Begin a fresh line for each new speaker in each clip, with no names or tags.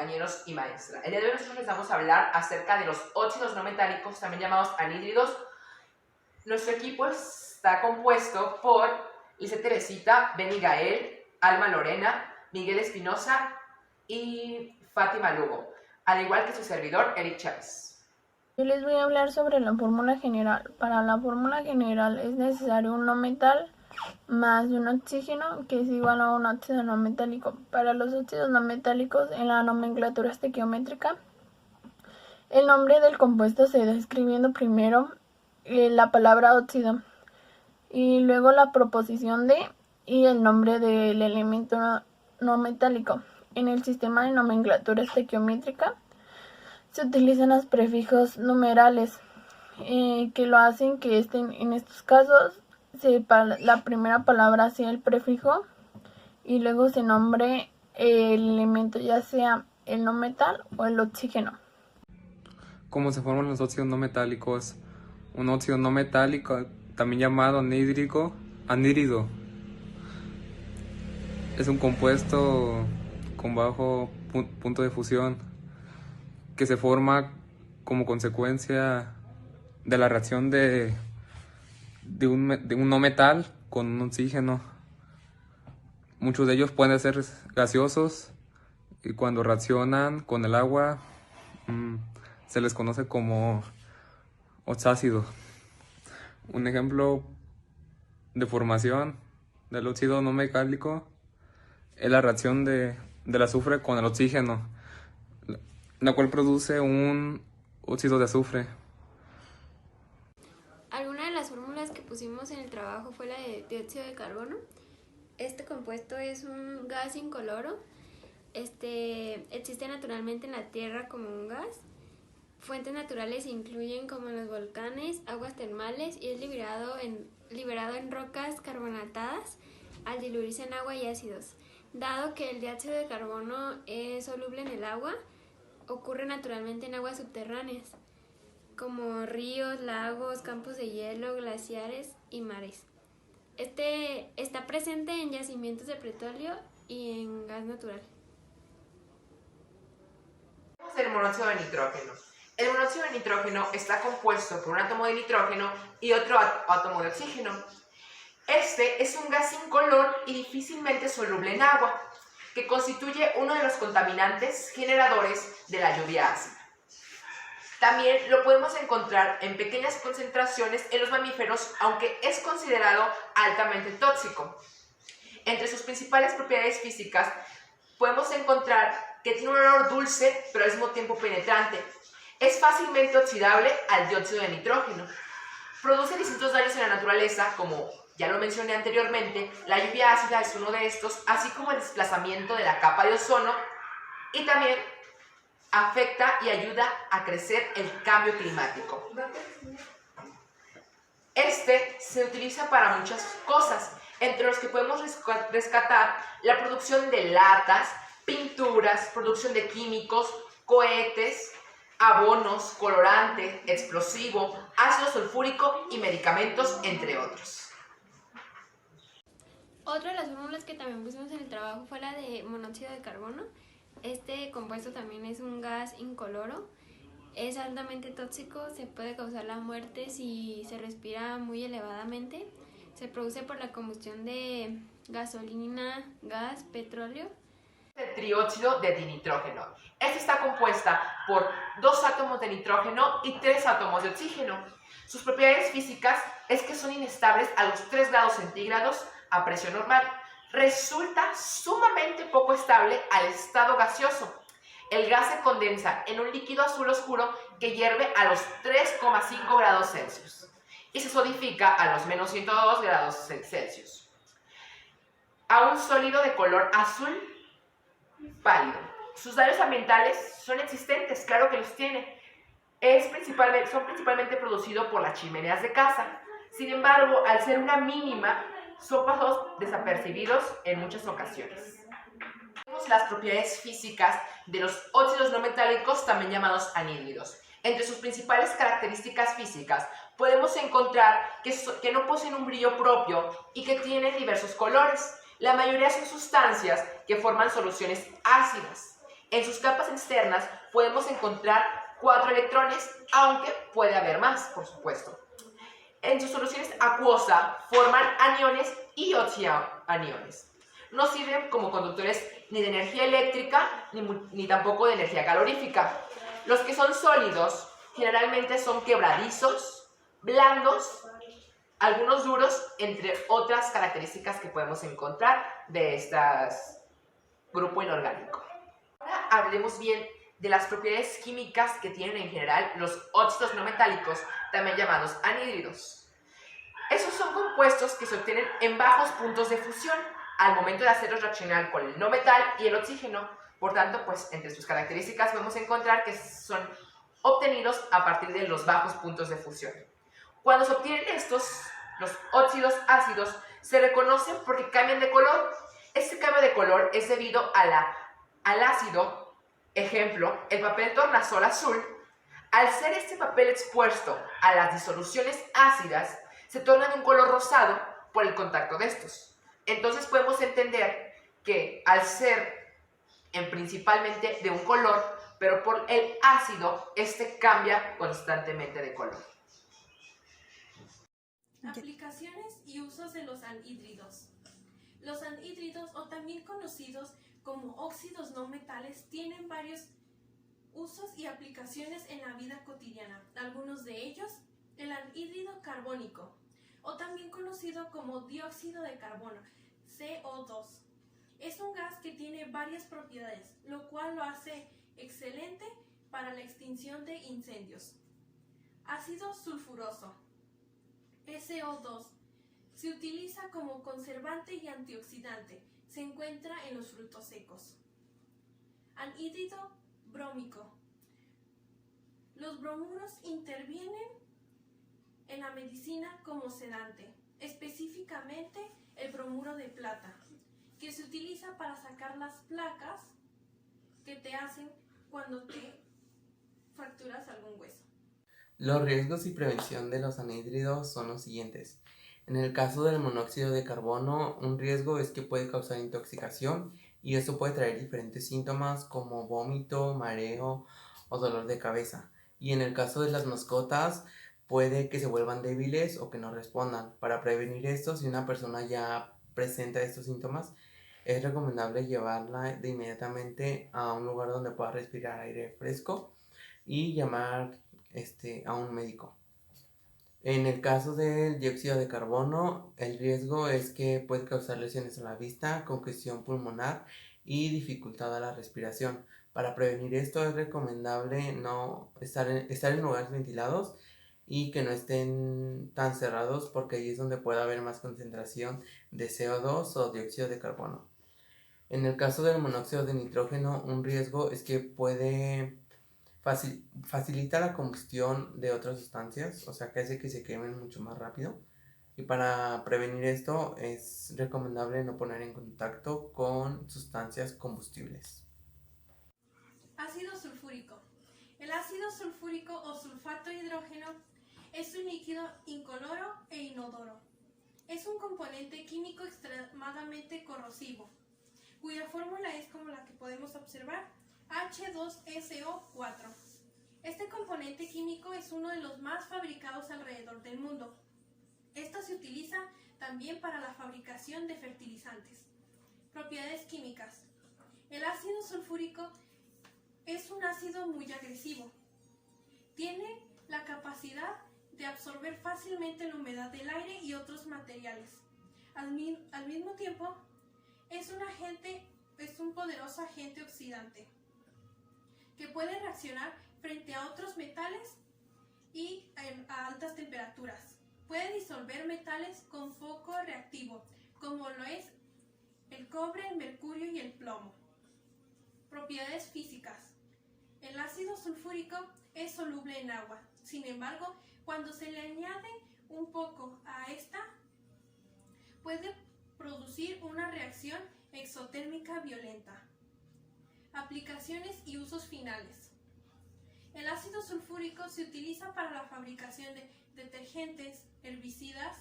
compañeros y maestra. El día de hoy nosotros les vamos a hablar acerca de los óxidos no metálicos, también llamados anhídridos. Nuestro equipo está compuesto por Lisa Teresita, Beni Gael, Alma Lorena, Miguel Espinosa y Fátima Lugo, al igual que su servidor, Eric Chávez.
Yo les voy a hablar sobre la fórmula general. Para la fórmula general es necesario un no metal más un oxígeno, que es igual a un óxido no metálico. Para los óxidos no metálicos, en la nomenclatura estequiométrica, el nombre del compuesto se da escribiendo primero la palabra óxido y luego la proposición de y el nombre del elemento no metálico. En el sistema de nomenclatura estequiométrica se utilizan los prefijos numerales que lo hacen que en estos casos la primera palabra sea el prefijo y luego se nombre el elemento, ya sea el no metal o el oxígeno.
¿Cómo se forman los óxidos no metálicos? Un óxido no metálico, también llamado anhídrido, es un compuesto con bajo punto de fusión que se forma como consecuencia de la reacción de un no metal con un oxígeno. Muchos de ellos pueden ser gaseosos y cuando reaccionan con el agua se les conoce como oxácido. Un ejemplo de formación del óxido no metálico es la reacción del azufre con el oxígeno, la cual produce un óxido de azufre.
Alguna de las fórmulas que pusimos en el trabajo fue la de dióxido de carbono. Este compuesto es un gas incoloro. Existe naturalmente en la Tierra como un gas. Fuentes naturales incluyen como los volcanes, aguas termales y es liberado en rocas carbonatadas al diluirse en agua y ácidos. Dado que el dióxido de carbono es soluble en el agua, ocurre naturalmente en aguas subterráneas, como ríos, lagos, campos de hielo, glaciares y mares. Está presente en yacimientos de petróleo y en gas natural.
El monóxido de nitrógeno. El monóxido de nitrógeno está compuesto por un átomo de nitrógeno y otro átomo de oxígeno. Este es un gas incolor y difícilmente soluble en agua, que constituye uno de los contaminantes generadores de la lluvia ácida. También lo podemos encontrar en pequeñas concentraciones en los mamíferos, aunque es considerado altamente tóxico. Entre sus principales propiedades físicas podemos encontrar que tiene un olor dulce, pero al mismo tiempo penetrante. Es fácilmente oxidable al dióxido de nitrógeno. Produce distintos daños en la naturaleza, como ya lo mencioné anteriormente, la lluvia ácida es uno de estos, así como el desplazamiento de la capa de ozono, y también afecta y ayuda a crecer el cambio climático. Este se utiliza para muchas cosas, entre los que podemos rescatar la producción de latas, pinturas, producción de químicos, cohetes, abonos, colorante, explosivo, ácido sulfúrico y medicamentos, entre otros.
Otra de las fórmulas que también pusimos en el trabajo fue la de monóxido de carbono. Este compuesto también es un gas incoloro, es altamente tóxico, se puede causar la muerte si se respira muy elevadamente. Se produce por la combustión de gasolina, gas, petróleo.
El trióxido de dinitrógeno. Esta está compuesta por 2 átomos de nitrógeno y 3 átomos de oxígeno. Sus propiedades físicas es que son inestables a los 3 grados centígrados a presión normal. Resulta sumamente poco estable al estado gaseoso. El gas se condensa en un líquido azul oscuro que hierve a los 3,5 grados Celsius y se solidifica a los menos 102 grados Celsius. A un sólido de color azul pálido. Sus daños ambientales son existentes, claro que los tiene. Son principalmente producidos por las chimeneas de casa. Sin embargo, al ser una mínima, son pasados desapercibidos en muchas ocasiones. Tenemos las propiedades físicas de los óxidos no metálicos, también llamados anhídridos. Entre sus principales características físicas podemos encontrar que no poseen un brillo propio y que tienen diversos colores. La mayoría son sustancias que forman soluciones ácidas En sus capas externas podemos encontrar 4 electrones, aunque puede haber más, por supuesto. En sus soluciones acuosa forman aniones y oxioaniones. No sirven como conductores ni de energía eléctrica ni tampoco de energía calorífica. Los que son sólidos generalmente son quebradizos, blandos, algunos duros, entre otras características que podemos encontrar de este grupo inorgánico. Ahora hablemos bien de las propiedades químicas que tienen en general los óxidos no metálicos, también llamados anhídridos. Esos son compuestos que se obtienen en bajos puntos de fusión al momento de hacerlos reaccionar con el no metal y el oxígeno. Por tanto, pues entre sus características podemos encontrar que son obtenidos a partir de los bajos puntos de fusión. Cuando se obtienen los óxidos ácidos, se reconocen porque cambian de color. Este cambio de color es debido al ácido, ejemplo, el papel tornasol azul. Al ser este papel expuesto a las disoluciones ácidas, se torna de un color rosado por el contacto de estos. Entonces podemos entender que al ser principalmente de un color, pero por el ácido, este cambia constantemente de color.
Aplicaciones y usos de los anhídridos. Los anhídridos, o también conocidos como óxidos no metales, tienen varios usos y aplicaciones en la vida cotidiana. Algunos de ellos: el anhídrido carbónico, o también conocido como dióxido de carbono, CO2. Es un gas que tiene varias propiedades, lo cual lo hace excelente para la extinción de incendios. Ácido sulfuroso, SO2, se utiliza como conservante y antioxidante. Se encuentra en los frutos secos. Anhídrido brómico. Los bromuros intervienen en la medicina como sedante, específicamente el bromuro de plata, que se utiliza para sacar las placas que te hacen cuando te fracturas algún hueso.
Los riesgos y prevención de los anhídridos son los siguientes. En el caso del monóxido de carbono, un riesgo es que puede causar intoxicación y esto puede traer diferentes síntomas como vómito, mareo o dolor de cabeza. Y en el caso de las mascotas, puede que se vuelvan débiles o que no respondan. Para prevenir esto, si una persona ya presenta estos síntomas, es recomendable llevarla de inmediatamente a un lugar donde pueda respirar aire fresco y llamar a un médico. En el caso del dióxido de carbono, el riesgo es que puede causar lesiones a la vista, congestión pulmonar y dificultad a la respiración. Para prevenir esto es recomendable no estar en lugares ventilados y que no estén tan cerrados, porque ahí es donde puede haber más concentración de CO2 o dióxido de carbono. En el caso del monóxido de nitrógeno, un riesgo es que puede facilita la combustión de otras sustancias, o sea que hace que se quemen mucho más rápido. Y para prevenir esto es recomendable no poner en contacto con sustancias combustibles.
Ácido sulfúrico. El ácido sulfúrico o sulfato de hidrógeno es un líquido incoloro e inodoro. Es un componente químico extremadamente corrosivo, cuya fórmula es como la que podemos observar: H2SO4. Este componente químico es uno de los más fabricados alrededor del mundo. Esto se utiliza también para la fabricación de fertilizantes. Propiedades químicas. El ácido sulfúrico es un ácido muy agresivo. Tiene la capacidad de absorber fácilmente la humedad del aire y otros materiales. Al mismo tiempo, es un poderoso agente oxidante que puede reaccionar frente a otros metales y a altas temperaturas. Puede disolver metales con foco reactivo, como lo es el cobre, el mercurio y el plomo. Propiedades físicas. El ácido sulfúrico es soluble en agua. Sin embargo, cuando se le añade un poco a esta, puede producir una reacción exotérmica violenta. Aplicaciones y usos finales. El ácido sulfúrico se utiliza para la fabricación de detergentes, herbicidas,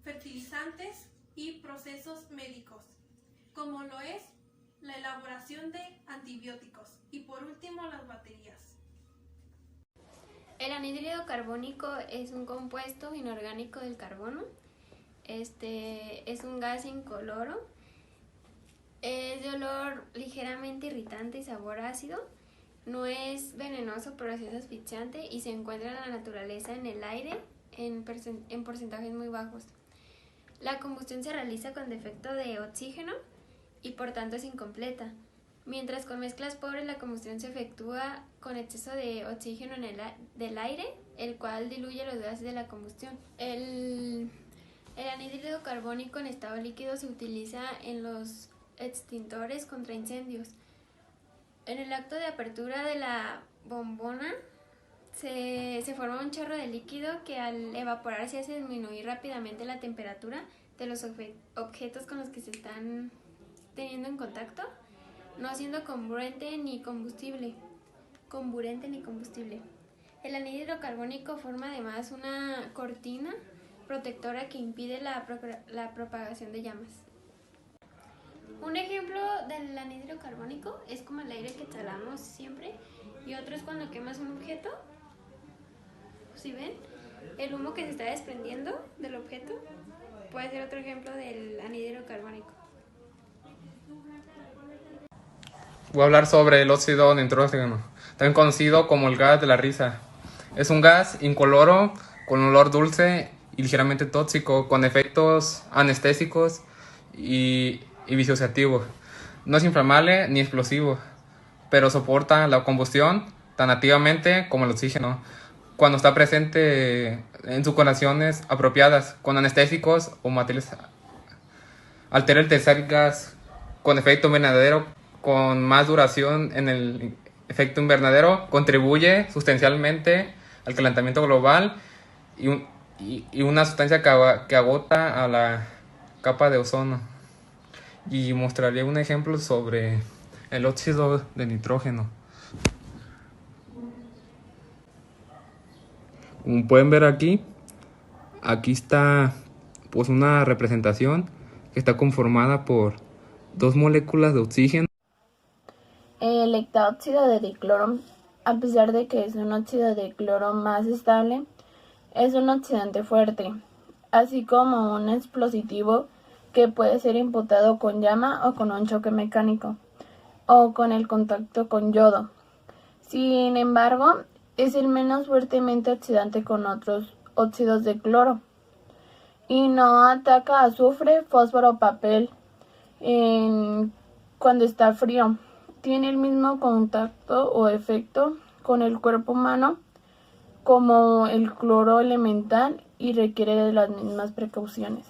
fertilizantes y procesos médicos, como lo es la elaboración de antibióticos y por último las baterías.
El anhídrido carbónico es un compuesto inorgánico del carbono. Es un gas incoloro. Es de olor ligeramente irritante y sabor ácido. No es venenoso, pero sí es asfixiante y se encuentra en la naturaleza en el aire en porcentajes muy bajos. La combustión se realiza con defecto de oxígeno y por tanto es incompleta. Mientras con mezclas pobres la combustión se efectúa con exceso de oxígeno del aire, el cual diluye los gases de la combustión. El anhídrido carbónico en estado líquido se utiliza en los extintores contra incendios. En el acto de apertura de la bombona se forma un chorro de líquido que al evaporarse hace disminuir rápidamente la temperatura de los objetos con los que se están teniendo en contacto, no siendo comburente ni combustible. El anhídrido carbónico forma además una cortina protectora que impide la propagación de llamas. Un ejemplo del anhídrido carbónico es como el aire que exhalamos siempre, y otro es cuando quemas un objeto. ¿Sí ven? El humo que se está desprendiendo del objeto puede ser otro ejemplo del anhídrido carbónico.
Voy a hablar sobre el óxido de nitrógeno, también conocido como el gas de la risa. Es un gas incoloro, con olor dulce y ligeramente tóxico, con efectos anestésicos y disociativo. No es inflamable ni explosivo, pero soporta la combustión tan activamente como el oxígeno cuando está presente en sus condiciones apropiadas, con anestésicos o materiales. Altera el tercer gas con efecto invernadero, con más duración en el efecto invernadero, contribuye sustancialmente al calentamiento global y una sustancia que agota a la capa de ozono. Y mostraré un ejemplo sobre el óxido de nitrógeno. Como pueden ver aquí está pues una representación que está conformada por dos moléculas de oxígeno.
El hectaóxido de dicloro, a pesar de que es un óxido de cloro más estable, es un oxidante fuerte, así como un explosivo que puede ser imputado con llama o con un choque mecánico, o con el contacto con yodo. Sin embargo, es el menos fuertemente oxidante con otros óxidos de cloro, y no ataca azufre, fósforo o papel cuando está frío. Tiene el mismo contacto o efecto con el cuerpo humano como el cloro elemental y requiere de las mismas precauciones.